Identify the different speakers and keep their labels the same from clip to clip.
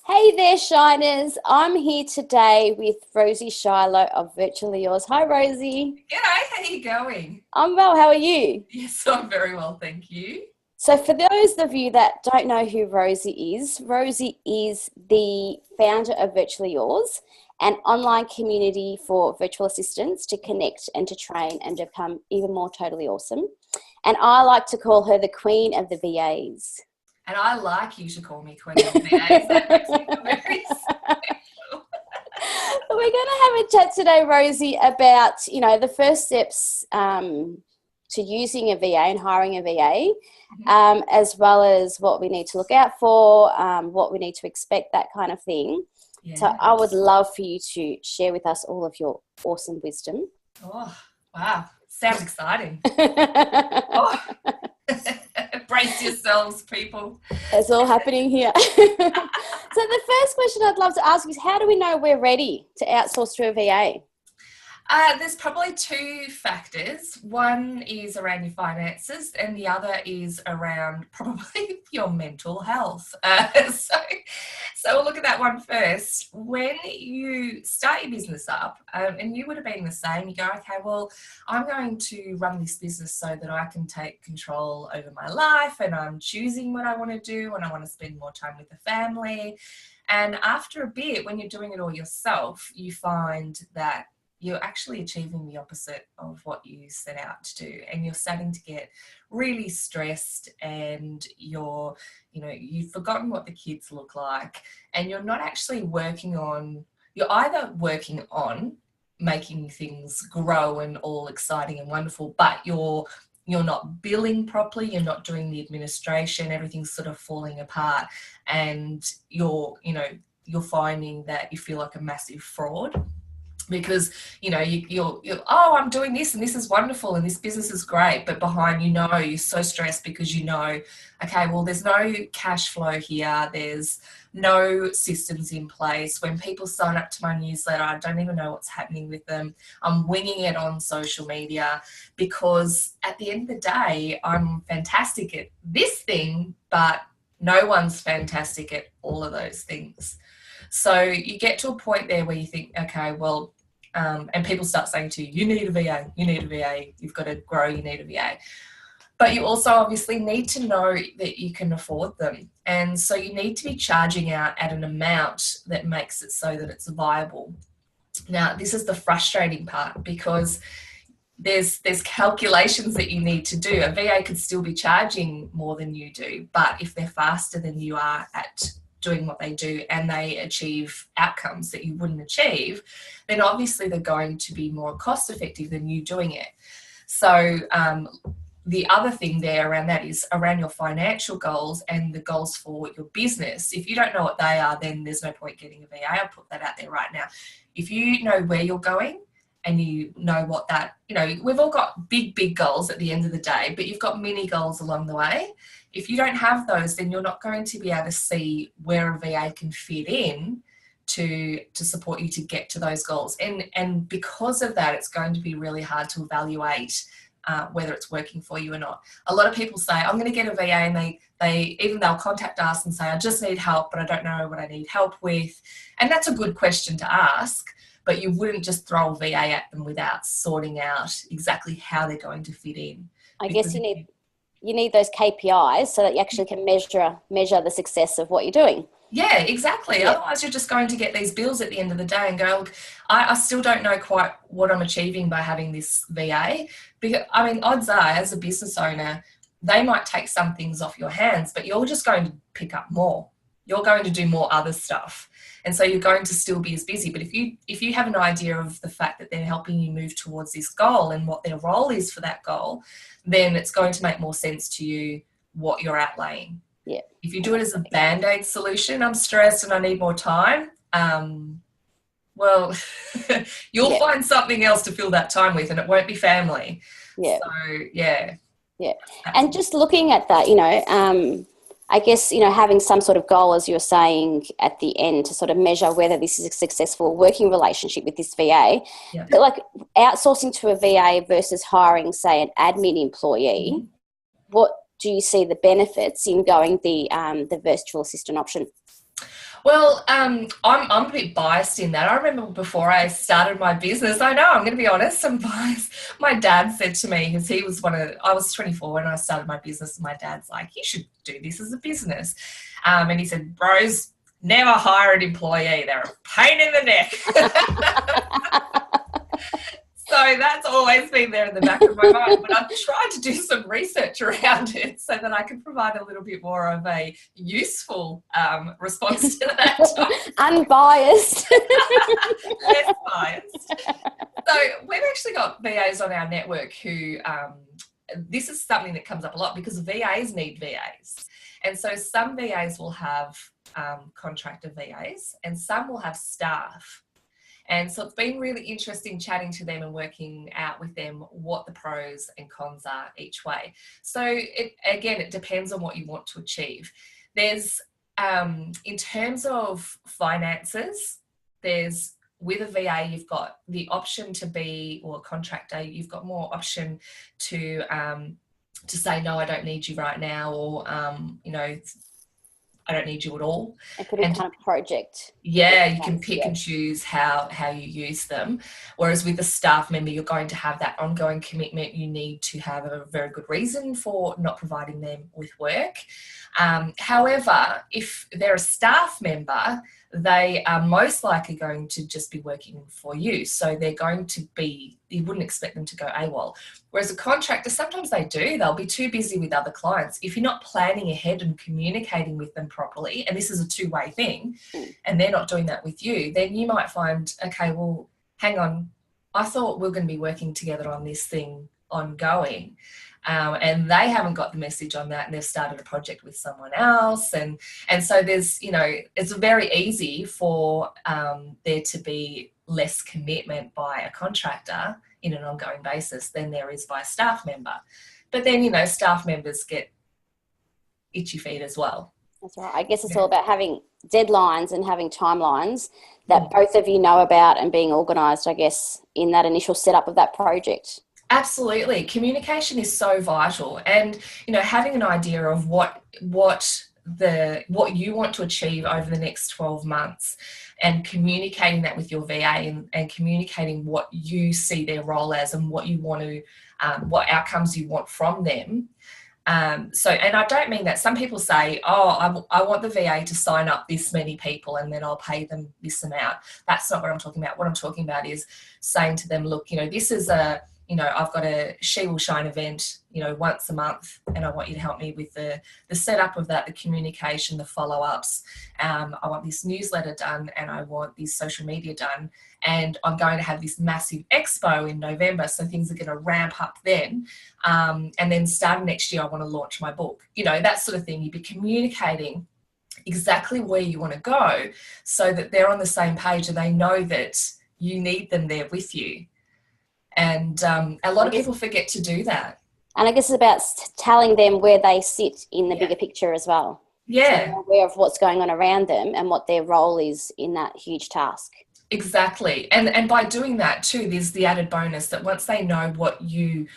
Speaker 1: Hey there, Shiners. I'm here today with Rosie Shilo of Virtually Yours. Hi, Rosie.
Speaker 2: G'day, how you going?
Speaker 1: I'm well. How are you?
Speaker 2: Yes, I'm very well, thank you.
Speaker 1: So, for those of you that don't know who Rosie is the founder of Virtually Yours, an online community for virtual assistants to connect and to train and to become even more totally awesome. And I like to call her the queen of the VAs.
Speaker 2: And I like you to call me Queen of the VAs. That makes me feel very special.
Speaker 1: We're going to have a chat today, Rosie, about, the first steps to using a VA and hiring a VA, as well as what we need to look out for, what we need to expect, that kind of thing.
Speaker 2: Yeah.
Speaker 1: So I would love for you to share with us all of your awesome wisdom.
Speaker 2: Oh, wow. Sounds exciting. Oh. Brace yourselves, people.
Speaker 1: It's all happening here. So the first question I'd love to ask is, how do we know we're ready to outsource to a VA?
Speaker 2: There's probably two factors. One is around your finances and the other is around probably your mental health. So we'll look at that one first. When you start your business up, and you would have been the same, you go, okay, well, I'm going to run this business so that I can take control over my life and I'm choosing what I want to do and I want to spend more time with the family. And after a bit, when you're doing it all yourself, you find that you're actually achieving the opposite of what you set out to do, and you're starting to get really stressed, and you've forgotten what the kids look like, and you're not actually you're either working on making things grow and all exciting and wonderful, but you're not billing properly, you're not doing the administration, everything's sort of falling apart, and you're finding that you feel like a massive fraud. Because you're I'm doing this and this is wonderful and this business is great, but behind you're so stressed because okay, well, there's no cash flow here, there's no systems in place. When people sign up to my newsletter, I don't even know what's happening with them. I'm winging it on social media because at the end of the day, I'm fantastic at this thing, but no one's fantastic at all of those things. So you get to a point there where you think, okay, well, and people start saying to you, you need a VA, you've got to grow, you need a VA. But you also obviously need to know that you can afford them. And so you need to be charging out at an amount that makes it so that it's viable. Now, this is the frustrating part because there's calculations that you need to do. A VA could still be charging more than you do, but if they're faster than you are at doing what they do and they achieve outcomes that you wouldn't achieve, then obviously they're going to be more cost effective than you doing it. So the other thing there around that is around your financial goals and the goals for your business. If you don't know what they are, then there's no point getting a VA. I'll put that out there right now. If you know where you're going and you know what we've all got big goals at the end of the day, but you've got mini goals along the way. If you don't have those, then you're not going to be able to see where a VA can fit in to support you to get to those goals. And because of that, it's going to be really hard to evaluate whether it's working for you or not. A lot of people say, I'm going to get a VA, and they'll contact us and say, I just need help, but I don't know what I need help with. And that's a good question to ask, but you wouldn't just throw a VA at them without sorting out exactly how they're going to fit in.
Speaker 1: I guess you need those KPIs so that you actually can measure the success of what you're doing.
Speaker 2: Yeah, exactly. Yeah. Otherwise, you're just going to get these bills at the end of the day and go, look, I still don't know quite what I'm achieving by having this VA. Because, odds are, as a business owner, they might take some things off your hands, but you're just going to pick up more. You're going to do more other stuff. And so you're going to still be as busy. But if you have an idea of the fact that they're helping you move towards this goal and what their role is for that goal, then it's going to make more sense to you what you're outlaying.
Speaker 1: Yeah.
Speaker 2: If you do it as a Band-Aid solution, I'm stressed and I need more time, well, you'll find something else to fill that time with, and it won't be family.
Speaker 1: Yeah.
Speaker 2: So, yeah.
Speaker 1: Yeah. And just looking at that, I guess, having some sort of goal, as you're saying at the end, to sort of measure whether this is a successful working relationship with this VA.
Speaker 2: Yeah.
Speaker 1: But like outsourcing to a VA versus hiring, say, an admin employee, what do you see the benefits in going the virtual assistant option?
Speaker 2: Well, I'm a bit biased in that. I remember before I started my business, I know, I'm going to be honest, I'm biased. My dad said to me, because I was 24 when I started my business, and my dad's like, you should do this as a business. And he said, bros, never hire an employee. They're a pain in the neck. So that's always been there in the back of my mind, but I've tried to do some research around it so that I can provide a little bit more of a useful response to that.
Speaker 1: Unbiased.
Speaker 2: Less biased. So we've actually got VAs on our network who, this is something that comes up a lot because VAs need VAs. And so some VAs will have contractor VAs and some will have staff. And so it's been really interesting chatting to them and working out with them what the pros and cons are each way. So it depends on what you want to achieve. There's, in terms of finances, there's, with a VA, you've got the option to be, or a contractor, you've got more option to say, no, I don't need you right now, or, I don't need you at all.
Speaker 1: And could be kind of project.
Speaker 2: Yeah, you can pick and choose how you use them. Whereas with a staff member, you're going to have that ongoing commitment. You need to have a very good reason for not providing them with work. However, if they're a staff member, they are most likely going to just be working for you. So they're going to be, you wouldn't expect them to go AWOL. Whereas a contractor, sometimes they do. They'll be too busy with other clients. If you're not planning ahead and communicating with them properly, and this is a two-way thing, and they're not doing that with you, then you might find, okay, well, hang on, I thought we were going to be working together on this thing ongoing. And they haven't got the message on that, and they've started a project with someone else. And so there's, it's very easy for there to be less commitment by a contractor in an ongoing basis than there is by a staff member. But then, staff members get itchy feet as well.
Speaker 1: That's right. I guess it's all about having deadlines and having timelines that both of you know about and being organised, I guess, in that initial setup of that project.
Speaker 2: Absolutely. Communication is so vital, and having an idea of what you want to achieve over the next 12 months and communicating that with your VA and communicating what you see their role as and what you want to what outcomes you want from them. And I don't mean that. Some people say, oh, I want the VA to sign up this many people and then I'll pay them this amount. That's not what I'm talking about. What I'm talking about is saying to them, look, this is I've got a She Will Shine event, once a month, and I want you to help me with the setup of that, the communication, the follow-ups. I want this newsletter done, and I want this social media done, and I'm going to have this massive expo in November, so things are going to ramp up then. And then starting next year, I want to launch my book. That sort of thing. You'd be communicating exactly where you want to go so that they're on the same page and they know that you need them there with you. And a lot of people forget to do that. And
Speaker 1: I guess it's about telling them where they sit in the bigger picture as well.
Speaker 2: Yeah.
Speaker 1: So they're aware of what's going on around them and what their role is in that huge task.
Speaker 2: Exactly. And by doing that too, there's the added bonus that once they know what you're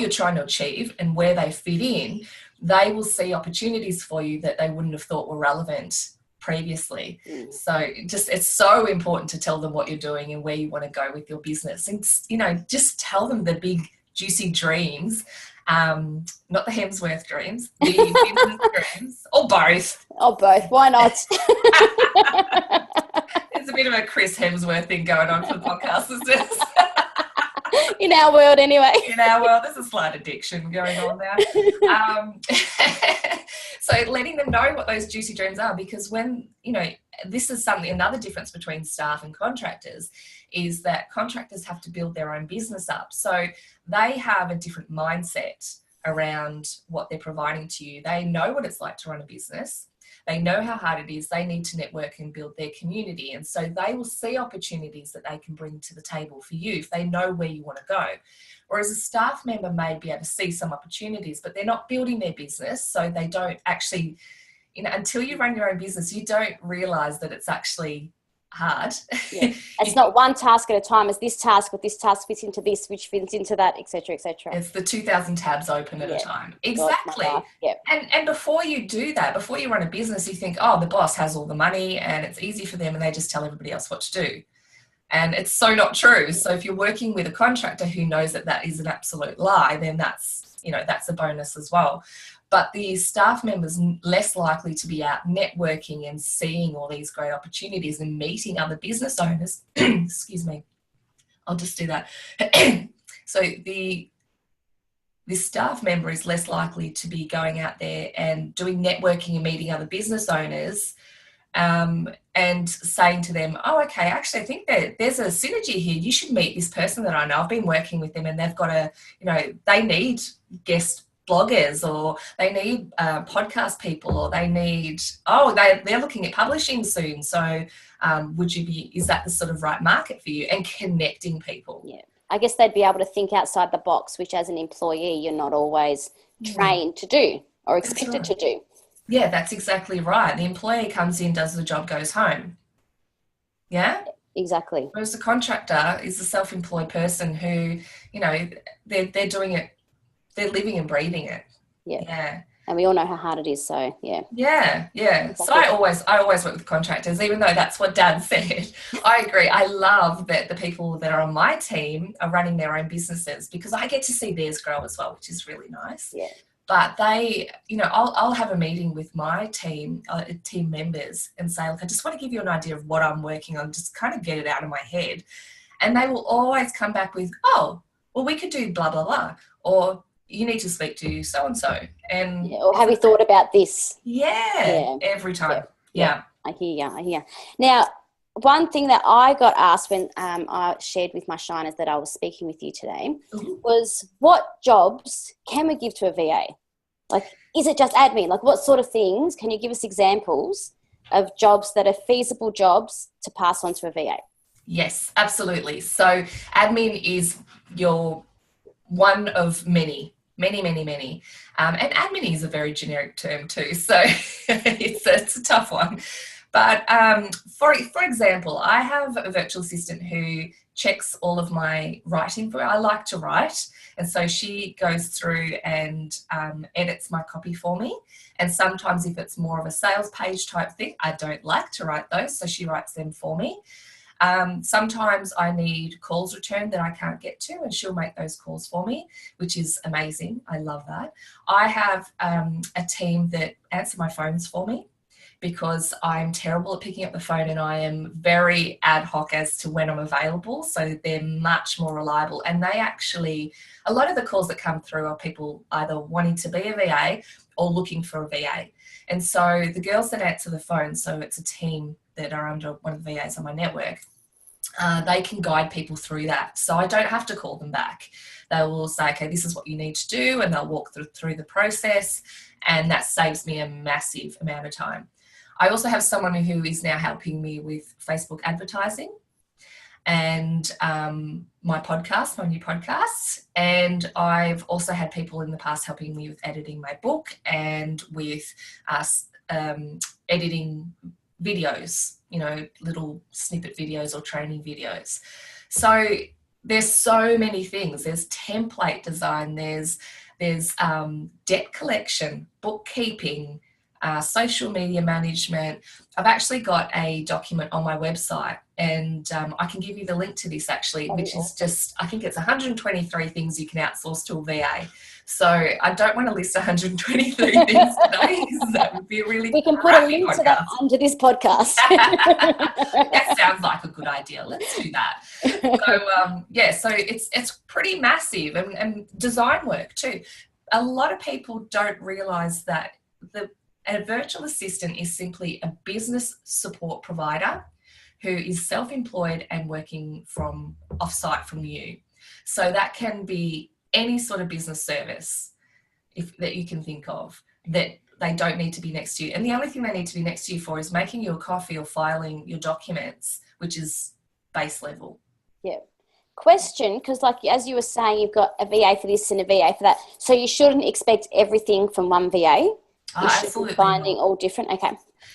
Speaker 2: trying to achieve and where they fit in, they will see opportunities for you that they wouldn't have thought were relevant previously. So it's so important to tell them what you're doing and where you want to go with your business, and just tell them the big juicy dreams, not the Hemsworth dreams, the business dreams, or both.
Speaker 1: Why not?
Speaker 2: There's a bit of a Chris Hemsworth thing going on for the podcast, isn't it?
Speaker 1: In our world anyway.
Speaker 2: In our world, there's a slight addiction going on now. So letting them know what those juicy dreams are, because when, this is another difference between staff and contractors is that contractors have to build their own business up. So they have a different mindset around what they're providing to you. They know what it's like to run a business. They know how hard it is. They need to network and build their community. And so they will see opportunities that they can bring to the table for you if they know where you want to go. Whereas a staff member may be able to see some opportunities, but they're not building their business. So they don't actually, until you run your own business, you don't realize that it's actually hard.
Speaker 1: Yeah. It's not one task at a time. It's this task, but this task fits into this, which fits into that, etc., etc.
Speaker 2: It's the 2,000 tabs open at a time. Exactly.
Speaker 1: Yeah.
Speaker 2: And before you do that, before you run a business, you think, oh, the boss has all the money and it's easy for them and they just tell everybody else what to do. And it's so not true. So if you're working with a contractor who knows that that is an absolute lie, then that's, you know, that's a bonus as well. But the staff members less likely to be out networking and seeing all these great opportunities and meeting other business owners. Excuse me. I'll just do that. So the staff member is less likely to be going out there and doing networking and meeting other business owners, and saying to them, oh, okay, actually, I think that there's a synergy here. You should meet this person that I know. I've been working with them and they've got they need guest bloggers, or they need podcast people, or they need, they're looking at publishing soon. So is that the sort of right market for you? And connecting people.
Speaker 1: Yeah. I guess they'd be able to think outside the box, which as an employee, you're not always trained to do or expected to do.
Speaker 2: Yeah, that's exactly right. The employee comes in, does the job, goes home. Yeah?
Speaker 1: Exactly.
Speaker 2: Whereas the contractor is a self-employed person who, they're doing it, they're living and breathing it. Yeah.
Speaker 1: And we all know how hard it is, so yeah.
Speaker 2: Yeah. Exactly. So I always work with contractors, even though that's what Dad said. I agree. I love that the people that are on my team are running their own businesses, because I get to see theirs grow as well, which is really nice.
Speaker 1: Yeah.
Speaker 2: But they, I'll have a meeting with my team members and say, look, I just want to give you an idea of what I'm working on, just kind of get it out of my head. And they will always come back with, oh, well, we could do blah, blah, blah. Or you need to speak to so-and-so. And
Speaker 1: or have you thought about this?
Speaker 2: Yeah. Every time. Yeah.
Speaker 1: I hear you. Now, one thing that I got asked when I shared with my shiners that I was speaking with you today was, what jobs can we give to a VA? Like, is it just admin? Like, what sort of things? Can you give us examples of jobs that are feasible jobs to pass on to a VA?
Speaker 2: Yes, absolutely. So admin is your one of many. And admin is a very generic term too, so it's a tough one. But for example, I have a virtual assistant who checks all of my writing. I like to write, and so she goes through and edits my copy for me. And sometimes if it's more of a sales page type thing, I don't like to write those, so she writes them for me. Sometimes I need calls returned that I can't get to, and she'll make those calls for me, which is amazing. I love that. I have a team that answer my phones for me, because I'm terrible at picking up the phone and I am very ad hoc as to when I'm available. So they're much more reliable. And they actually, a lot of the calls that come through are people either wanting to be a VA or looking for a VA. And so the girls that answer the phone, so it's a team that are under one of the VAs on my network, they can guide people through that. So I don't have to call them back. They will say, okay, this is what you need to do, and they'll walk through the process, and that saves me a massive amount of time. I also have someone who is now helping me with Facebook advertising and my new podcast. And I've also had people in the past helping me with editing my book and with editing videos, little snippet videos or training videos. So there's so many things. There's template design, there's debt collection, bookkeeping, social media management. I've actually got a document on my website, and I can give you the link to this actually, which is just, I think it's 123 things you can outsource to a VA. So I don't want to list 123 things today, because that would be a really
Speaker 1: We can put a link to that under this podcast.
Speaker 2: That sounds like a good idea. Let's do that. So so it's pretty massive, and design work too. A lot of people don't realise that a virtual assistant is simply a business support provider who is self-employed and working from off-site from you. So that can be any sort of business service that you can think of, that they don't need to be next to you. And the only thing they need to be next to you for is making you a coffee or filing your documents, which is base level. Yeah.
Speaker 1: Question, because like as you were saying, you've got a VA for this and a VA for that. So you shouldn't expect everything from one VA.
Speaker 2: Absolutely.
Speaker 1: Finding all different. Okay.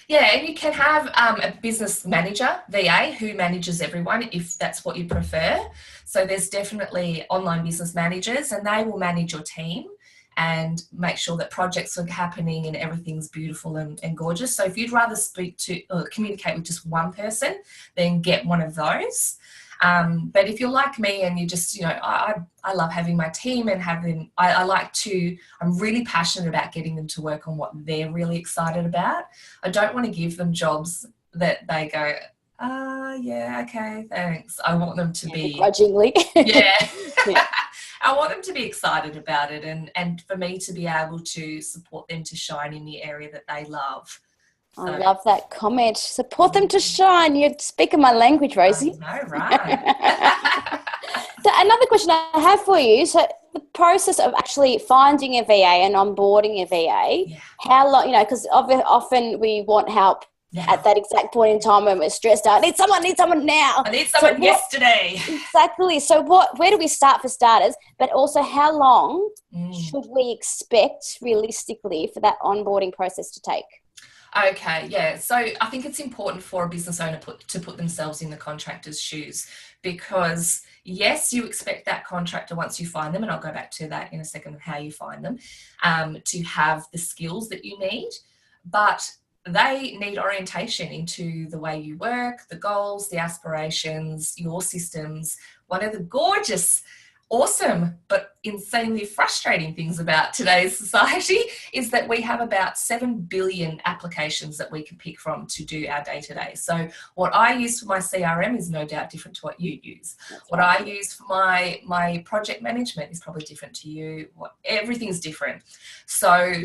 Speaker 2: Yeah, and you can have a business manager, VA, who manages everyone if that's what you prefer. So there's definitely online business managers, and they will manage your team and make sure that projects are happening and everything's beautiful and gorgeous. So if you'd rather speak to or communicate with just one person, then get one of those. But if you're like me and you just, I love having my team and I'm really passionate about getting them to work on what they're really excited about. I don't want to give them jobs that they go, yeah, okay, thanks. I want them to be
Speaker 1: begrudgingly.
Speaker 2: Yeah.
Speaker 1: Yeah.
Speaker 2: I want them to be excited about it and for me to be able to support them to shine in the area that they love.
Speaker 1: I love that comment. Support them to shine. You're speaking my language, Rosie.
Speaker 2: I know, right?
Speaker 1: So another question I have for you. So the process of actually finding a VA and onboarding a VA, how long, because often we want help at that exact point in time when we're stressed out. I need someone now.
Speaker 2: I need someone yesterday.
Speaker 1: Exactly. So where do we start for starters? But also how long should we expect realistically for that onboarding process to take?
Speaker 2: Okay, yeah. So I think it's important for a business owner to put themselves in the contractor's shoes because, yes, you expect that contractor once you find them, and I'll go back to that in a second of how you find them, to have the skills that you need, but they need orientation into the way you work, the goals, the aspirations, your systems. One of the gorgeous, awesome, but insanely frustrating things about today's society is that we have about 7 billion applications that we can pick from to do our day-to-day. So what I use for my CRM is no doubt different to what you use. What I use for my project management is probably different to you. Everything's different. So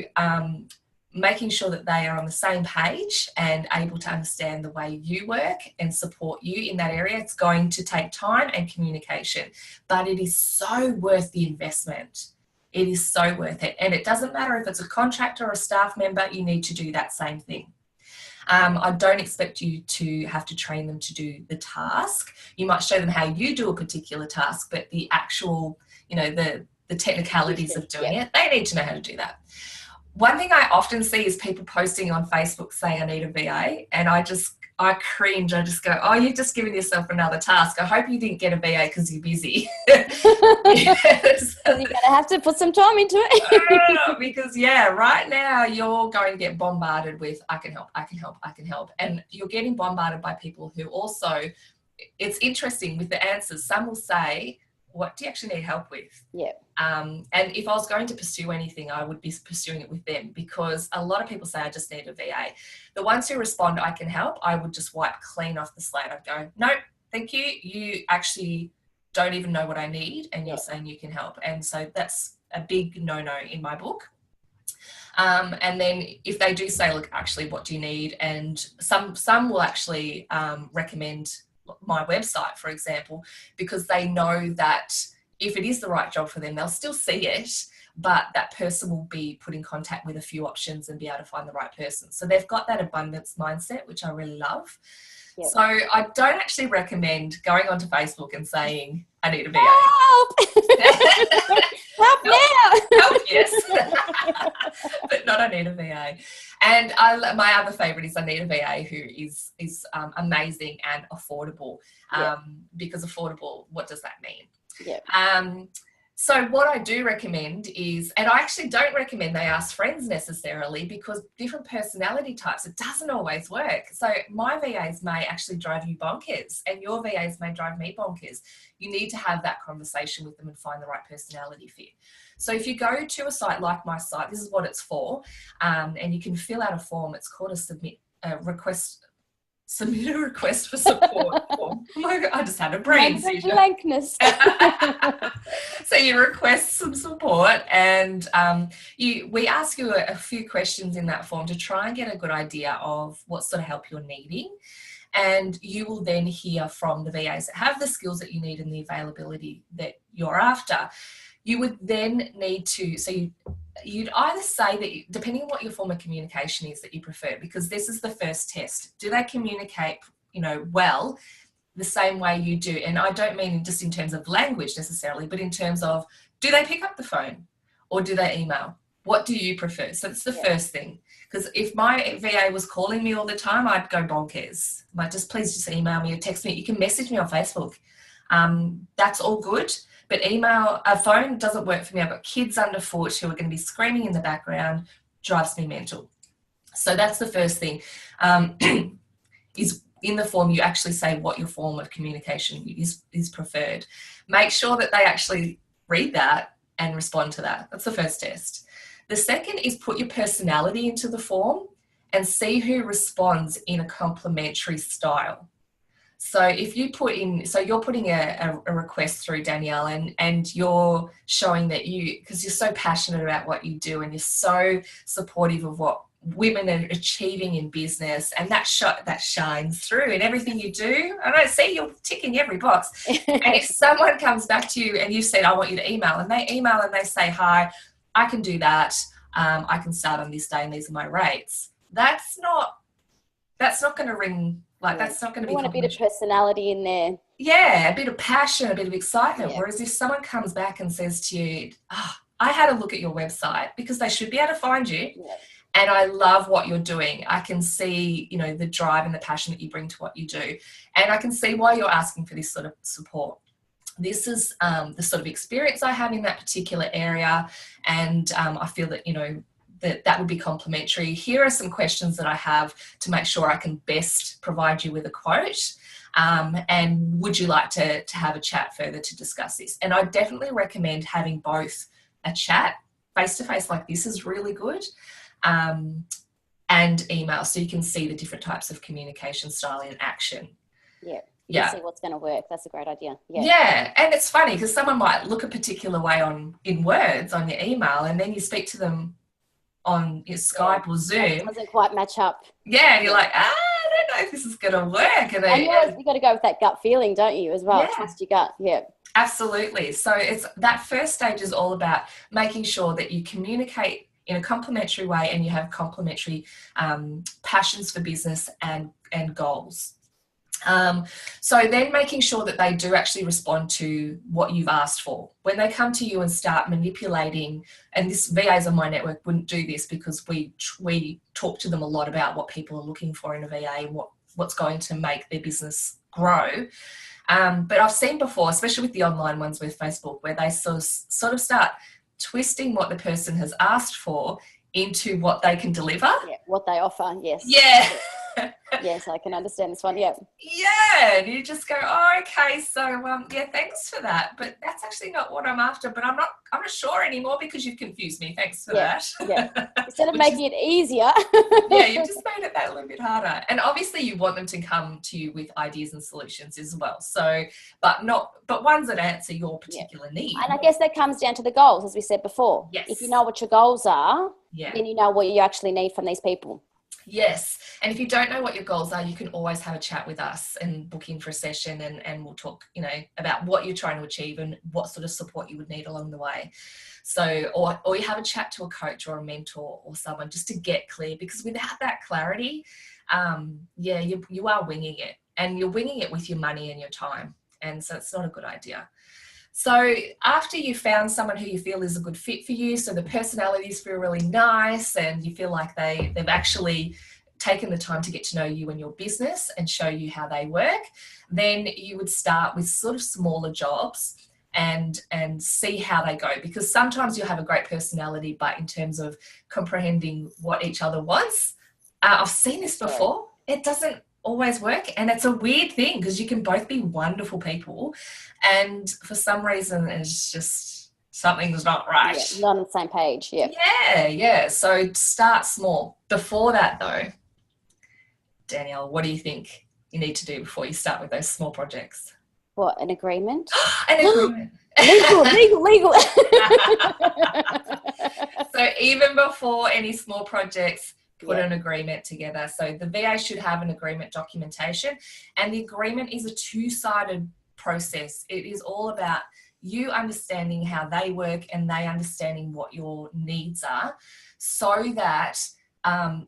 Speaker 2: making sure that they are on the same page and able to understand the way you work and support you in that area. It's going to take time and communication, but it is so worth the investment. It is so worth it. And it doesn't matter if it's a contractor or a staff member, you need to do that same thing. I don't expect you to have to train them to do the task. You might show them how you do a particular task, but the actual, the technicalities of doing it, they need to know how to do that. One thing I often see is people posting on Facebook saying, I need a VA, and I cringe. I just go, oh, you've just given yourself another task. I hope you didn't get a VA because you're busy. Yes.
Speaker 1: You're going to have to put some time into it.
Speaker 2: Because, right now you're going to get bombarded with, I can help. And you're getting bombarded by people who also, it's interesting with the answers. Some will say, what do you actually need help with?
Speaker 1: Yeah.
Speaker 2: And if I was going to pursue anything, I would be pursuing it with them because a lot of people say, I just need a VA. The ones who respond, I can help, I would just wipe clean off the slate. I'd go, no, thank you. You actually don't even know what I need and you're saying you can help. And so that's a big no-no in my book. And then if they do say, look, actually, what do you need? And some will actually recommend my website, for example, because they know that if it is the right job for them, they'll still see it, but that person will be put in contact with a few options and be able to find the right person. So they've got that abundance mindset, which I really love. Yep. So I don't actually recommend going onto Facebook and saying, I need a VA.
Speaker 1: Help! Help now!
Speaker 2: Help, yes. But not I need a VA. And my other favourite is I need a VA who is amazing and affordable. Because affordable, what does that mean?
Speaker 1: Yeah.
Speaker 2: So what I do recommend is, and I actually don't recommend they ask friends necessarily because different personality types, it doesn't always work. So my VAs may actually drive you bonkers and your VAs may drive me bonkers. You need to have that conversation with them and find the right personality fit. So if you go to a site like my site, this is what it's for, and you can fill out a form. It's called submit a request for support form. Oh my God, I just had a brain seizure.
Speaker 1: Blankness.
Speaker 2: So you request some support and we ask you a few questions in that form to try and get a good idea of what sort of help you're needing. And you will then hear from the VAs that have the skills that you need and the availability that you're after. You would then need to, you'd either say that, depending on what your form of communication is that you prefer, because this is the first test. Do they communicate, well, the same way you do? And I don't mean just in terms of language necessarily, but in terms of, do they pick up the phone or do they email? What do you prefer? So that's the first thing. Because if my VA was calling me all the time, I'd go bonkers. Like, please just email me or text me. You can message me on Facebook. That's all good. But a phone doesn't work for me. I've got kids underfoot who are going to be screaming in the background, drives me mental. So that's the first thing. Is in the form you actually say what your form of communication is preferred. Make sure that they actually read that and respond to that. That's the first test. The second is put your personality into the form and see who responds in a complimentary style. So if you put in, so you're putting a request through, Danielle, and you're showing that because you're so passionate about what you do and you're so supportive of what women are achieving in business, and that shines through in everything you do. I don't see you're ticking every box. And if someone comes back to you and you said, I want you to email, and they email and they say, hi, I can do that. I can start on this day and these are my rates. That's not going to ring. Like, that's not going to be.
Speaker 1: You want a bit of personality in there.
Speaker 2: Yeah, a bit of passion, a bit of excitement. Yeah. Whereas if someone comes back and says to you, I had a look at your website, because they should be able to find you. Yeah. And I love what you're doing. I can see, the drive and the passion that you bring to what you do. And I can see why you're asking for this sort of support. This is the sort of experience I have in that particular area. And I feel that, that would be complementary. Here are some questions that I have to make sure I can best provide you with a quote. And would you like to have a chat further to discuss this? And I definitely recommend having both a chat face-to-face like this is really good, and email, so you can see the different types of communication style in action.
Speaker 1: Yeah. You can see what's going to work. That's a great idea.
Speaker 2: Yeah. And it's funny because someone might look a particular way in words on your email, and then you speak to them on your Skype or Zoom.
Speaker 1: It doesn't quite match up.
Speaker 2: Yeah, and you're like, I don't know if this is going to work. And
Speaker 1: you've got to go with that gut feeling, don't you, as well? Yeah. Trust your gut. Yeah.
Speaker 2: Absolutely. So it's that first stage is all about making sure that you communicate in a complementary way and you have complementary passions for business and goals. So then making sure that they do actually respond to what you've asked for. When they come to you and start manipulating, and this VAs on my network wouldn't do this because we talk to them a lot about what people are looking for in a VA and what's going to make their business grow. But I've seen before, especially with the online ones with Facebook, where they sort of start twisting what the person has asked for into what they can deliver.
Speaker 1: Yeah, what they offer, yes.
Speaker 2: Yeah.
Speaker 1: Yes, I can understand this one. Yeah.
Speaker 2: Yeah, and you just go, okay, so thanks for that, but that's actually not what I'm after. But I'm not sure anymore because you've confused me. Thanks for that.
Speaker 1: Yeah. Instead of making it easier.
Speaker 2: Yeah, you've just made it that little bit harder. And obviously, you want them to come to you with ideas and solutions as well. So, but ones that answer your particular need.
Speaker 1: And I guess that comes down to the goals, as we said before.
Speaker 2: Yes.
Speaker 1: If you know what your goals are, then you know what you actually need from these people.
Speaker 2: Yes. And if you don't know what your goals are, you can always have a chat with us and book in for a session, and we'll talk, about what you're trying to achieve and what sort of support you would need along the way. So, or you have a chat to a coach or a mentor or someone just to get clear, because without that clarity, you are winging it, and you're winging it with your money and your time. And so it's not a good idea. So after you found someone who you feel is a good fit for you, so the personalities feel really nice and you feel like they've actually taken the time to get to know you and your business and show you how they work, then you would start with sort of smaller jobs and see how they go. Because sometimes you'll have a great personality, but in terms of comprehending what each other wants, I've seen this before, it doesn't always work, and it's a weird thing because you can both be wonderful people, and for some reason it's just something's not right.
Speaker 1: Yeah, not on the same page.
Speaker 2: Yeah. So start small. Before that though, Danielle, what do you think you need to do before you start with those small projects?
Speaker 1: What, an agreement?
Speaker 2: An agreement.
Speaker 1: legal.
Speaker 2: So even before any small projects, put an agreement together. So the VA should have an agreement documentation, and the agreement is a two-sided process. It is all about you understanding how they work and they understanding what your needs are, so that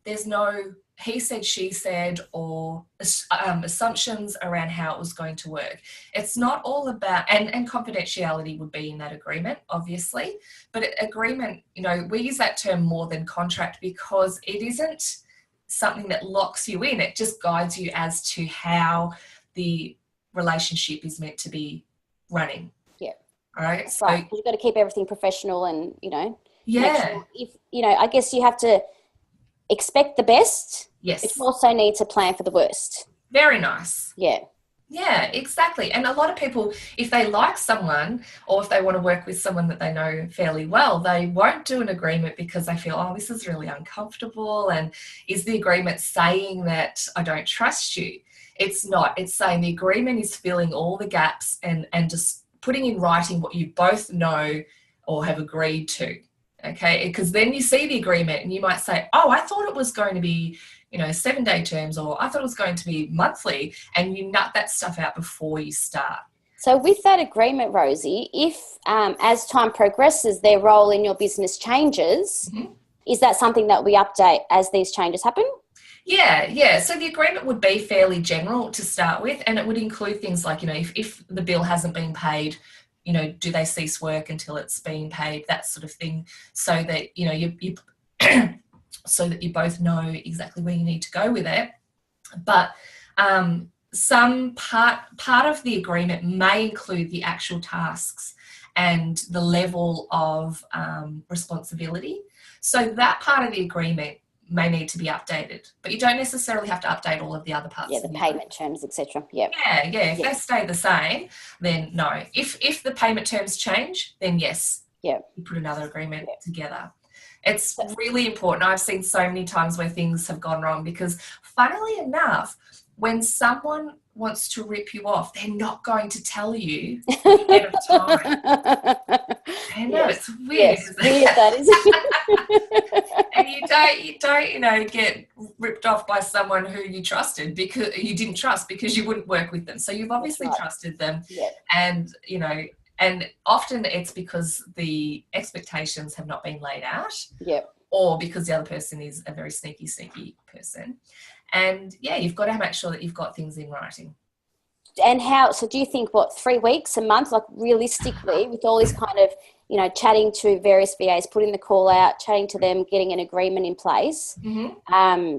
Speaker 2: there's no he said, she said, or assumptions around how it was going to work. It's not all about, and confidentiality would be in that agreement, obviously, but agreement, you know, we use that term more than contract because it isn't something that locks you in. It just guides you as to how the relationship is meant to be running.
Speaker 1: Yeah.
Speaker 2: All right.
Speaker 1: That's
Speaker 2: so
Speaker 1: right. You've got to keep everything professional and, you know,
Speaker 2: yeah.
Speaker 1: make sure if, you know, I guess you have to expect the best.
Speaker 2: Yes.
Speaker 1: But you also need to plan for the worst.
Speaker 2: Very nice.
Speaker 1: Yeah.
Speaker 2: Yeah, exactly. And a lot of people, if they like someone or if they want to work with someone that they know fairly well, they won't do an agreement because they feel, oh, this is really uncomfortable. And is the agreement saying that I don't trust you? It's not. It's saying the agreement is filling all the gaps and just putting in writing what you both know or have agreed to. Okay, because then you see the agreement and you might say, oh, I thought it was going to be, you know, 7-day terms, or I thought it was going to be monthly, and you nut that stuff out before you start.
Speaker 1: So with that agreement, Rosie, if as time progresses, their role in your business changes, is that something that we update as these changes happen?
Speaker 2: Yeah. So the agreement would be fairly general to start with, and it would include things like, you know, if the bill hasn't been paid, you know, do they cease work until it's been paid, that sort of thing, so that, you know, you so that you both know exactly where you need to go with it. But some part of the agreement may include the actual tasks and the level of responsibility. So that part of the agreement may need to be updated, but you don't necessarily have to update all of the other parts.
Speaker 1: Yeah, the payment terms, etc. Yeah.
Speaker 2: If they stay the same, then no. If the payment terms change, then yes.
Speaker 1: Yeah.
Speaker 2: You put another agreement together. It's really important. I've seen so many times where things have gone wrong because, funnily enough, when someone wants to rip you off, they're not going to tell you ahead of time. I know, it's weird.
Speaker 1: Yes, weird that is.
Speaker 2: And you don't, you know, get ripped off by someone who you trusted because you didn't trust because you wouldn't work with them. So you've obviously trusted them, and you know. And often it's because the expectations have not been laid out, or because the other person is a very sneaky person. And yeah, you've got to make sure that you've got things in writing.
Speaker 1: And so do you think, 3 weeks, a month, like realistically, with all this kind of, you know, chatting to various VAs, putting the call out, chatting to them, getting an agreement in place,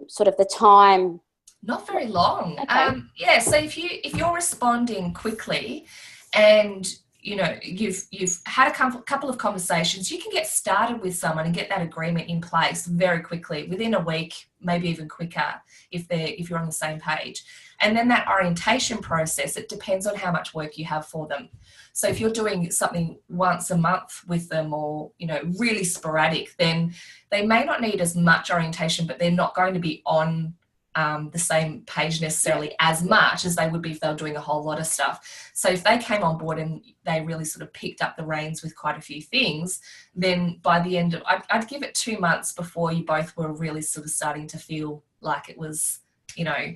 Speaker 1: sort of the time?
Speaker 2: Not very long.
Speaker 1: Okay.
Speaker 2: So if you're responding quickly and you know, you've had a couple of conversations, you can get started with someone and get that agreement in place very quickly, within a week, maybe even quicker if you're on the same page. And then that orientation process, it depends on how much work you have for them. So if you're doing something once a month with them, or, you know, really sporadic, then they may not need as much orientation, but they're not going to be on the same page necessarily as much as they would be if they were doing a whole lot of stuff. So if they came on board and they really sort of picked up the reins with quite a few things, then by the end of, I'd give it 2 months before you both were really sort of starting to feel like it was, you know,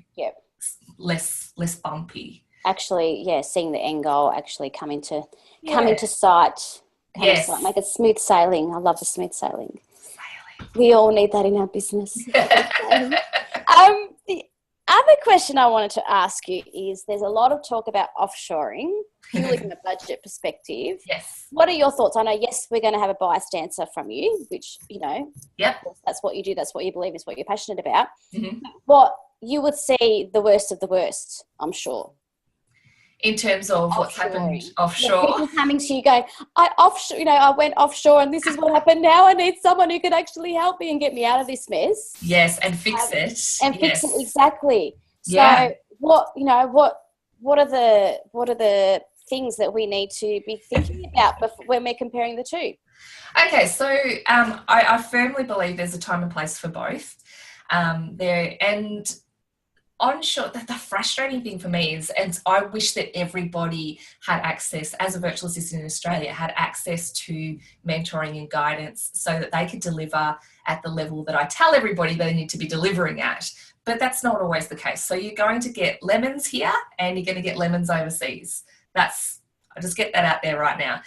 Speaker 2: less bumpy.
Speaker 1: Actually, seeing the end goal actually come into sight. Make it smooth sailing. I love the smooth sailing. We all need that in our business. The other question I wanted to ask you is, there's a lot of talk about offshoring, purely from a budget perspective.
Speaker 2: Yes.
Speaker 1: What are your thoughts? I know, yes, we're going to have a biased answer from you, which, you know, that's what you do, that's what you believe, is what you're passionate about. What you would see the worst of the worst, I'm sure.
Speaker 2: In terms of what's happened offshore.
Speaker 1: People coming to you going, I went offshore and this is what happened now. I need someone who can actually help me and get me out of this mess.
Speaker 2: Yes, and fix it.
Speaker 1: And fix it, exactly. So what are the things that we need to be thinking about when we're comparing the two?
Speaker 2: Okay, so I firmly believe there's a time and place for both. Onshore, the frustrating thing for me is, and I wish that everybody had access, as a virtual assistant in Australia, had access to mentoring and guidance so that they could deliver at the level that I tell everybody they need to be delivering at. But that's not always the case. So you're going to get lemons here and you're going to get lemons overseas. I'll just get that out there right now.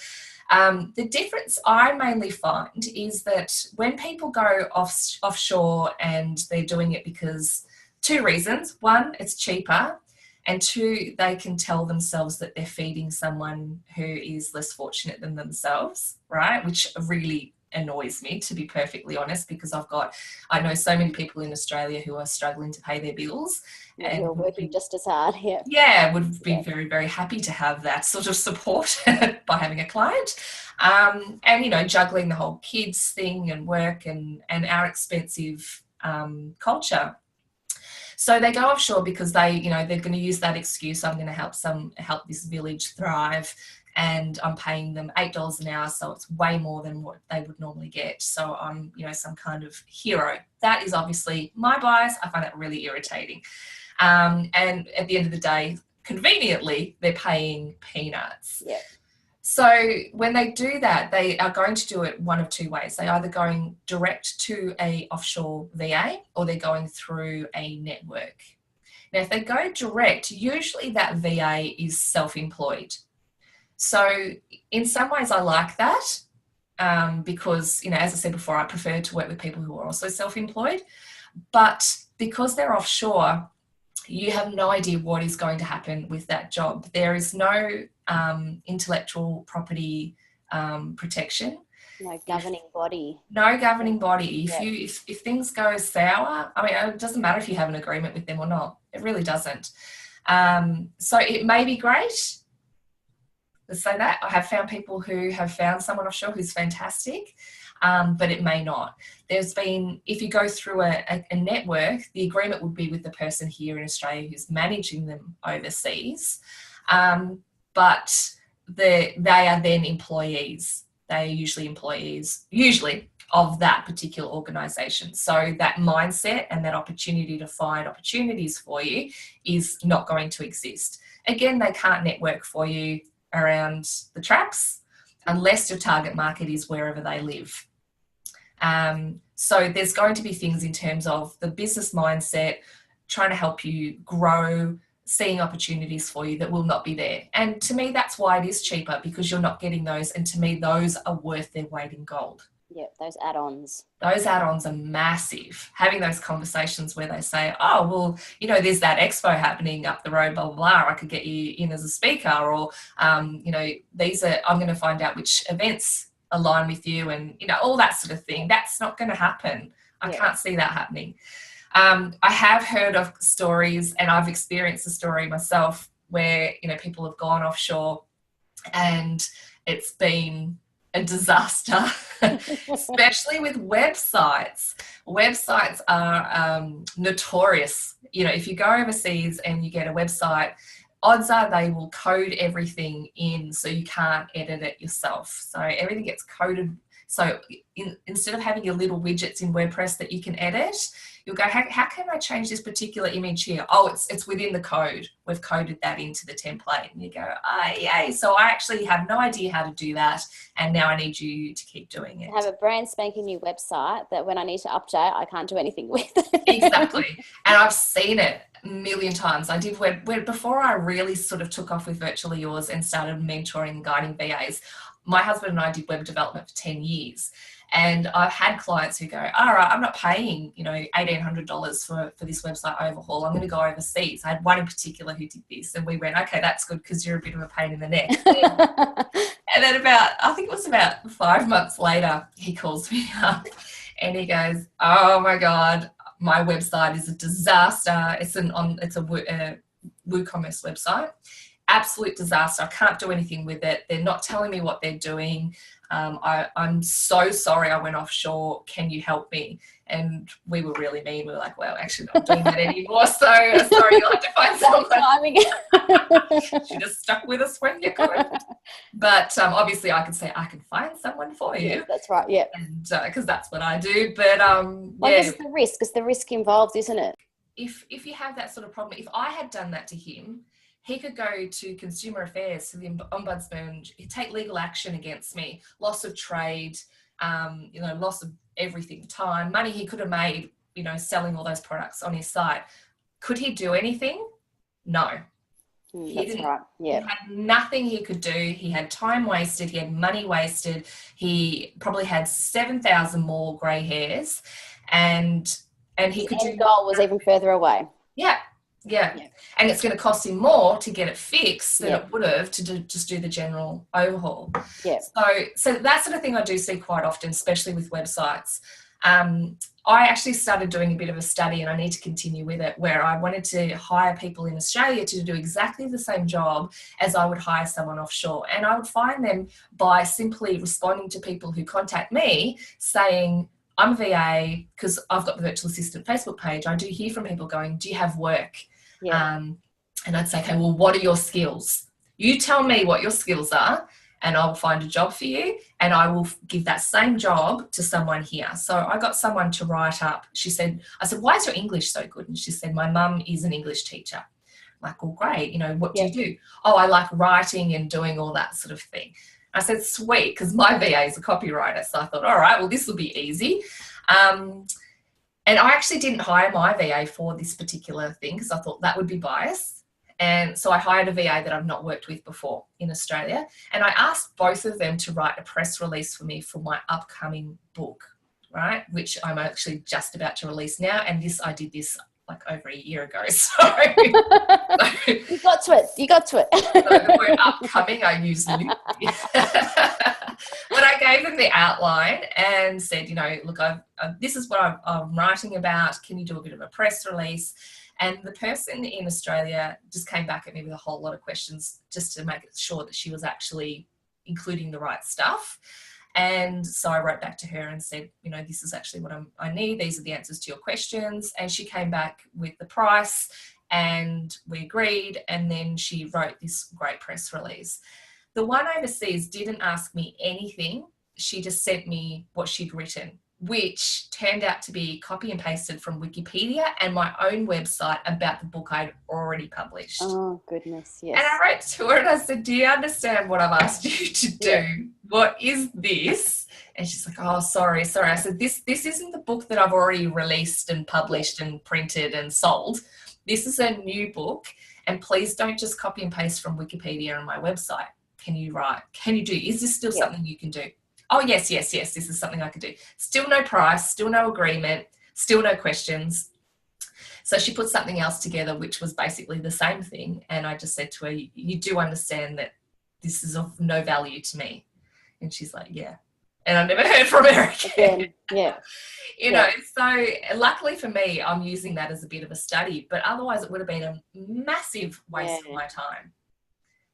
Speaker 2: The difference I mainly find is that when people go offshore and they're doing it because two reasons. One, it's cheaper. And two, they can tell themselves that they're feeding someone who is less fortunate than themselves, right? Which really annoys me, to be perfectly honest, because I know so many people in Australia who are struggling to pay their bills.
Speaker 1: Yeah, who are working just as hard.
Speaker 2: Would be very, very happy to have that sort of support by having a client. And, you know, juggling the whole kids thing and work and our expensive culture. So they go offshore because they're going to use that excuse. I'm going to help this village thrive, and I'm paying them $8 an hour, so it's way more than what they would normally get. So I'm, some kind of hero. That is obviously my bias. I find that really irritating. And at the end of the day, conveniently, they're paying peanuts.
Speaker 1: Yeah.
Speaker 2: So when they do that, they are going to do it one of two ways. They're either going direct to a offshore VA, or they're going through a network. Now, if they go direct, usually that VA is self-employed. So in some ways I like that because, as I said before, I prefer to work with people who are also self-employed. But because they're offshore, you have no idea what is going to happen with that job. There is no intellectual property protection.
Speaker 1: No governing body.
Speaker 2: No governing body. If things go sour, I mean, it doesn't matter if you have an agreement with them or not. It really doesn't. So it may be great. Let's say that. I have found people who have found someone offshore who's fantastic, but it may not. If you go through a network, the agreement would be with the person here in Australia who's managing them overseas, but they are then employees. They are usually employees, of that particular organisation. So that mindset and that opportunity to find opportunities for you is not going to exist. Again, they can't network for you around the traps unless your target market is wherever they live. So there's going to be things in terms of the business mindset, trying to help you grow, seeing opportunities for you that will not be there. And to me, that's why it is cheaper, because you're not getting those. And to me, those are worth their weight in gold.
Speaker 1: Yeah, those add-ons.
Speaker 2: Those add-ons are massive. Having those conversations where they say, oh, well, there's that expo happening up the road, blah, blah, blah. I could get you in as a speaker, or, I'm going to find out which events align with you, and, all that sort of thing. That's not going to happen. I can't see that happening. I have heard of stories, and I've experienced a story myself where, people have gone offshore and it's been a disaster, especially with websites. Websites are notorious. If you go overseas and you get a website, odds are they will code everything in so you can't edit it yourself. So everything gets coded. So instead of having your little widgets in WordPress that you can edit, you'll go, how can I change this particular image here? Oh, it's within the code. We've coded that into the template. And you go, yay. So I actually have no idea how to do that. And now I need you to keep doing it.
Speaker 1: I have a brand spanking new website that when I need to update, I can't do anything with.
Speaker 2: Exactly. And I've seen it a million times. I did web before I really sort of took off with Virtually Yours and started mentoring and guiding VAs. My husband and I did web development for 10 years. And I've had clients who go, all right, I'm not paying, $1,800 for this website overhaul. I'm going to go overseas. I had one in particular who did this, and we went, okay, that's good because you're a bit of a pain in the neck. And then I think it was about 5 months later, he calls me up and he goes, oh my God, my website is a disaster. It's a WooCommerce website. Absolute disaster. I can't do anything with it. They're not telling me what they're doing. I'm so sorry I went offshore. Can you help me? And we were really mean. We were like, well, actually not doing that anymore. So sorry, you'll have to find someone. Should have stuck with us when you could. But obviously I could say I can find someone for you.
Speaker 1: Yeah, that's right. Yeah.
Speaker 2: And because that's what I do. But
Speaker 1: it's the risk. It's the risk involved, isn't it?
Speaker 2: If you have that sort of problem, if I had done that to him, he could go to Consumer Affairs, to the Ombudsman, take legal action against me, loss of trade, loss of everything, time, money he could have made, selling all those products on his site. Could he do anything? No.
Speaker 1: That's right. Yeah.
Speaker 2: He had nothing he could do. He had time wasted. He had money wasted. He probably had 7,000 more grey hairs, and he could do.
Speaker 1: Goal was even further away.
Speaker 2: Yeah. And it's going to cost him more to get it fixed than it would have to just do the general overhaul. So that sort of thing I do see quite often, especially with websites. I actually started doing a bit of a study, and I need to continue with it, where I wanted to hire people in Australia to do exactly the same job as I would hire someone offshore. And I would find them by simply responding to people who contact me saying, I'm a VA, because I've got the virtual assistant Facebook page. I do hear from people going, do you have work? And I'd say, okay, well, what are your skills? You tell me what your skills are, and I will find a job for you, and I will give that same job to someone here. So I got someone to write up. I said, why is your English so good? And she said, my mum is an English teacher. I'm like, well, great. What do you do? Oh, I like writing and doing all that sort of thing. I said, sweet, because my VA is a copywriter. So I thought, all right, well, this will be easy. And I actually didn't hire my VA for this particular thing because I thought that would be biased. And so I hired a VA that I've not worked with before in Australia. And I asked both of them to write a press release for me for my upcoming book, right, which I'm actually just about to release now. And I did this like over a year ago. So
Speaker 1: you got to it. So
Speaker 2: the word upcoming, I use loosely. But I gave them the outline and said, look, this is what I'm writing about. Can you do a bit of a press release? And the person in Australia just came back at me with a whole lot of questions just to make sure that she was actually including the right stuff. And so I wrote back to her and said, this is actually what I need. These are the answers to your questions. And she came back with the price, and we agreed. And then she wrote this great press release. The one overseas didn't ask me anything. She just sent me what she'd written, which turned out to be copy and pasted from Wikipedia and my own website about the book I'd already published.
Speaker 1: Oh, goodness, yes.
Speaker 2: And I wrote to her and I said, do you understand what I've asked you to do? Yeah. What is this? And she's like, oh, sorry. I said, this isn't the book that I've already released and published and printed and sold. This is a new book, and please don't just copy and paste from Wikipedia on my website. Can you do? Is this still something you can do? Oh, yes, this is something I could do. Still no price, still no agreement, still no questions. So she put something else together, which was basically the same thing. And I just said to her, you do understand that this is of no value to me? And she's like, yeah. And I never heard from her again. So luckily for me, I'm using that as a bit of a study, but otherwise it would have been a massive waste of my time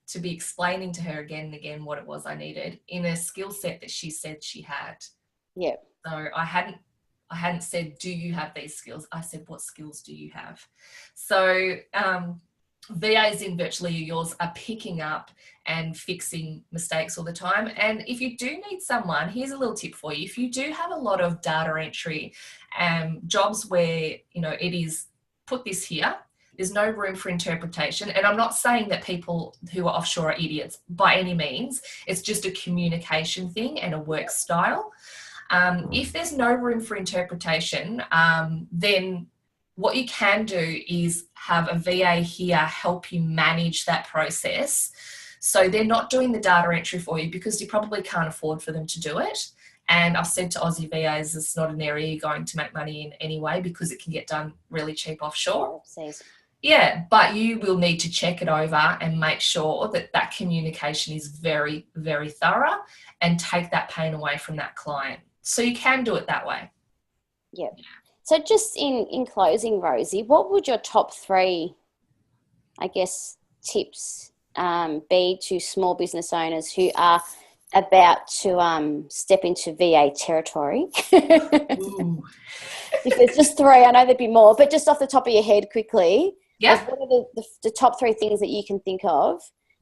Speaker 2: to be explaining to her again and again what it was I needed in a skill set that she said she had.
Speaker 1: Yeah.
Speaker 2: So I hadn't said, do you have these skills? I said, what skills do you have? So VAs in Virtually Yours are picking up and fixing mistakes all the time. And if you do need someone, here's a little tip for you. If you do have a lot of data entry jobs where, it is put this here, there's no room for interpretation. And I'm not saying that people who are offshore are idiots by any means. It's just a communication thing and a work style. If there's no room for interpretation, then what you can do is have a VA here help you manage that process. So they're not doing the data entry for you because you probably can't afford for them to do it. And I've said to Aussie VAs, it's not an area you're going to make money in anyway because it can get done really cheap offshore. Yeah, but you will need to check it over and make sure that that communication is very, very thorough and take that pain away from that client. So you can do it that way.
Speaker 1: Yeah. So just in closing, Rosie, what would your top 3, tips be to small business owners who are about to step into VA territory? If it's just 3, I know there'd be more, but just off the top of your head quickly, what are the top 3 things that you can think of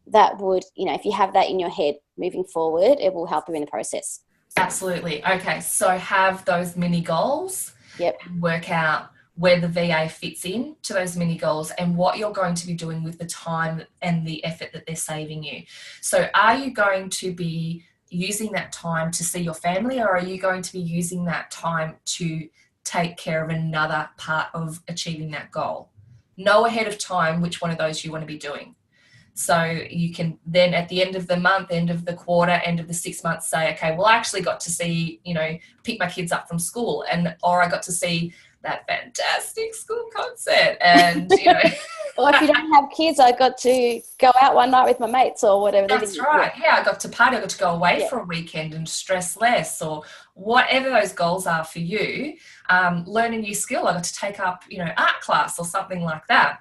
Speaker 1: that would, if you have that in your head moving forward, it will help you in the process?
Speaker 2: Absolutely. Okay, so have those mini goals.
Speaker 1: Yep.
Speaker 2: And work out where the VA fits in to those mini goals and what you're going to be doing with the time and the effort that they're saving you. So are you going to be using that time to see your family, or are you going to be using that time to take care of another part of achieving that goal? Know ahead of time which one of those you want to be doing. So you can then at the end of the month, end of the quarter, end of the 6 months say, okay, well, I actually got to see, pick my kids up from school, or I got to see that fantastic school concert, and
Speaker 1: Or if you don't have kids, I got to go out one night with my mates or whatever.
Speaker 2: That's right. Yeah, I got to party. I got to go away for a weekend and stress less, or whatever those goals are for you. Learn a new skill. I got to take up, art class or something like that.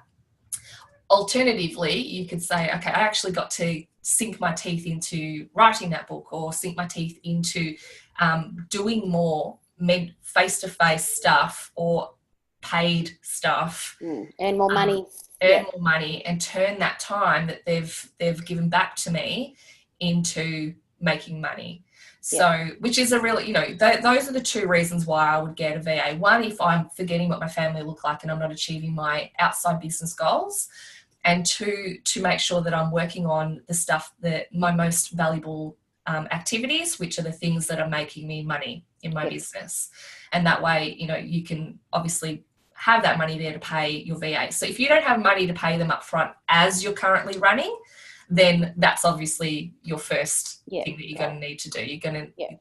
Speaker 2: Alternatively, you could say, okay, I actually got to sink my teeth into writing that book, or sink my teeth into doing more face-to-face stuff or paid stuff.
Speaker 1: Earn more money.
Speaker 2: More money, and turn that time that they've given back to me into making money. So, which is a really, those are the two reasons why I would get a VA. One, if I'm forgetting what my family look like and I'm not achieving my outside business goals. And two, to make sure that I'm working on the stuff that my most valuable activities, which are the things that are making me money in my business. And that way, you can obviously have that money there to pay your VA. So if you don't have money to pay them up front as you're currently running, then that's obviously your first thing that you're going to need to do.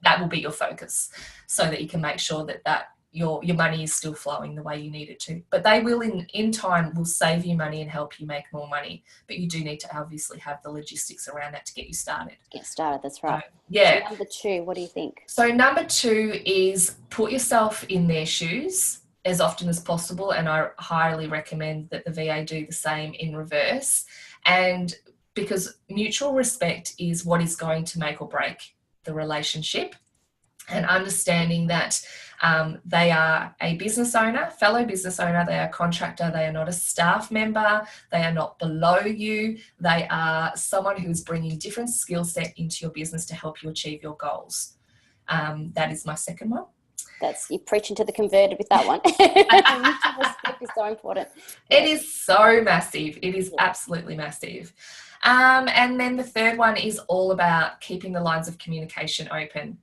Speaker 2: That will be your focus, so that you can make sure that your money is still flowing the way you need it to. But they will in time will save you money and help you make more money. But you do need to obviously have the logistics around that to get you started. That's right. So
Speaker 1: number 2, what do you think?
Speaker 2: So number 2 is put yourself in their shoes as often as possible, and I highly recommend that the VA do the same in reverse. And because mutual respect is what is going to make or break the relationship, and understanding that they are a business owner, fellow business owner, they are a contractor, they are not a staff member, they are not below you, they are someone who is bringing different skill set into your business to help you achieve your goals. That is my second one.
Speaker 1: You're preaching to the converted with that one. Mutual respect is so important.
Speaker 2: It is so massive. It is absolutely massive. And then the third one is all about keeping the lines of communication open.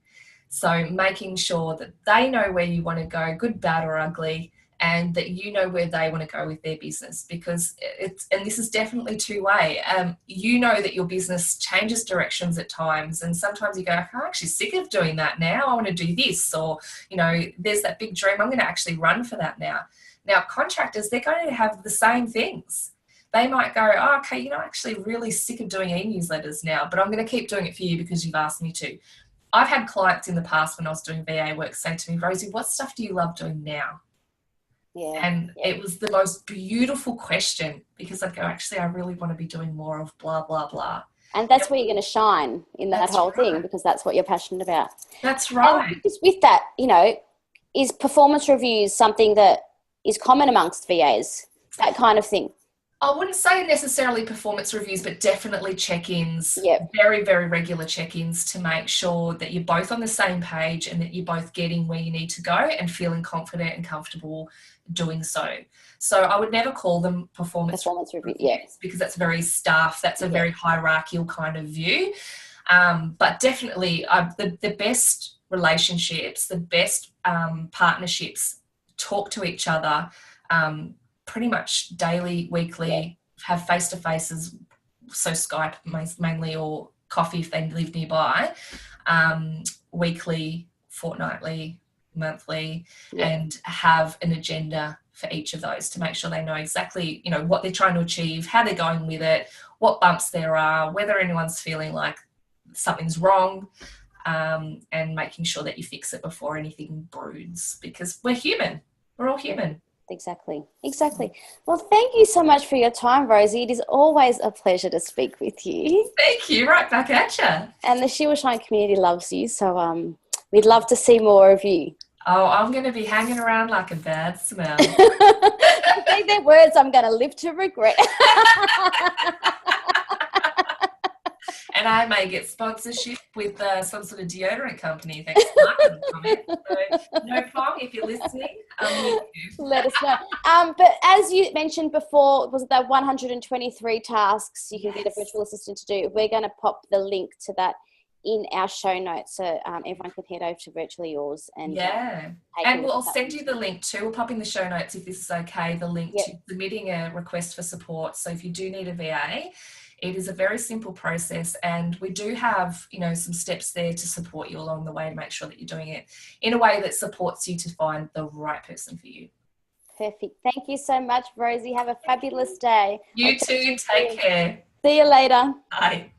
Speaker 2: So making sure that they know where you want to go, good, bad, or ugly, and that you know where they want to go with their business, because and this is definitely two-way. You know that your business changes directions at times, and sometimes you go, I'm actually sick of doing that now. I want to do this, or, there's that big dream. I'm going to actually run for that now. Now, contractors, they're going to have the same things. They might go, okay, actually really sick of doing e-newsletters now, but I'm going to keep doing it for you because you've asked me to. I've had clients in the past when I was doing VA work say to me, Rosie, what stuff do you love doing now? It was the most beautiful question, because I'd go, actually, I really want to be doing more of blah, blah, blah.
Speaker 1: And that's where you're going to shine in that whole thing, because that's what you're passionate about.
Speaker 2: That's right.
Speaker 1: And just with that, is performance reviews something that is common amongst VAs, that kind of thing?
Speaker 2: I wouldn't say necessarily performance reviews, but definitely check-ins, very, very regular check-ins, to make sure that you're both on the same page and that you're both getting where you need to go and feeling confident and comfortable doing so. So I would never call them performance reviews, because that's very staff, that's a very hierarchical kind of view. But definitely the best relationships, the best partnerships talk to each other pretty much daily, weekly, have face-to-faces, so Skype mainly, or coffee if they live nearby, weekly, fortnightly, monthly, and have an agenda for each of those to make sure they know exactly, what they're trying to achieve, how they're going with it, what bumps there are, whether anyone's feeling like something's wrong, and making sure that you fix it before anything broods, because we're human. We're all human.
Speaker 1: Exactly. Well, thank you so much for your time, Rosie. It is always a pleasure to speak with you.
Speaker 2: Thank you. Right back at you.
Speaker 1: And the She Will Shine community loves you, so we'd love to see more of you.
Speaker 2: Oh, I'm going to be hanging around like a bad smell.
Speaker 1: I think they're words I'm going to live to regret.
Speaker 2: And I may get sponsorship with some sort of deodorant company. Thanks for the comment. So, no problem, if you're listening.
Speaker 1: Let us know. But as you mentioned before, was it that 123 tasks you can get a virtual assistant to do? We're going to pop the link to that in our show notes, so everyone can head over to Virtually Yours. And
Speaker 2: and we'll send you the link too. We'll pop in the show notes, if this is okay, the link to submitting a request for support. So if you do need a VA, It is a very simple process, and we do have, you know, some steps there to support you along the way to make sure that you're doing it in a way that supports you to find the right person for you.
Speaker 1: Perfect. Thank you so much, Rosie. Have a fabulous day.
Speaker 2: You too. Take care.
Speaker 1: See you later.
Speaker 2: Bye.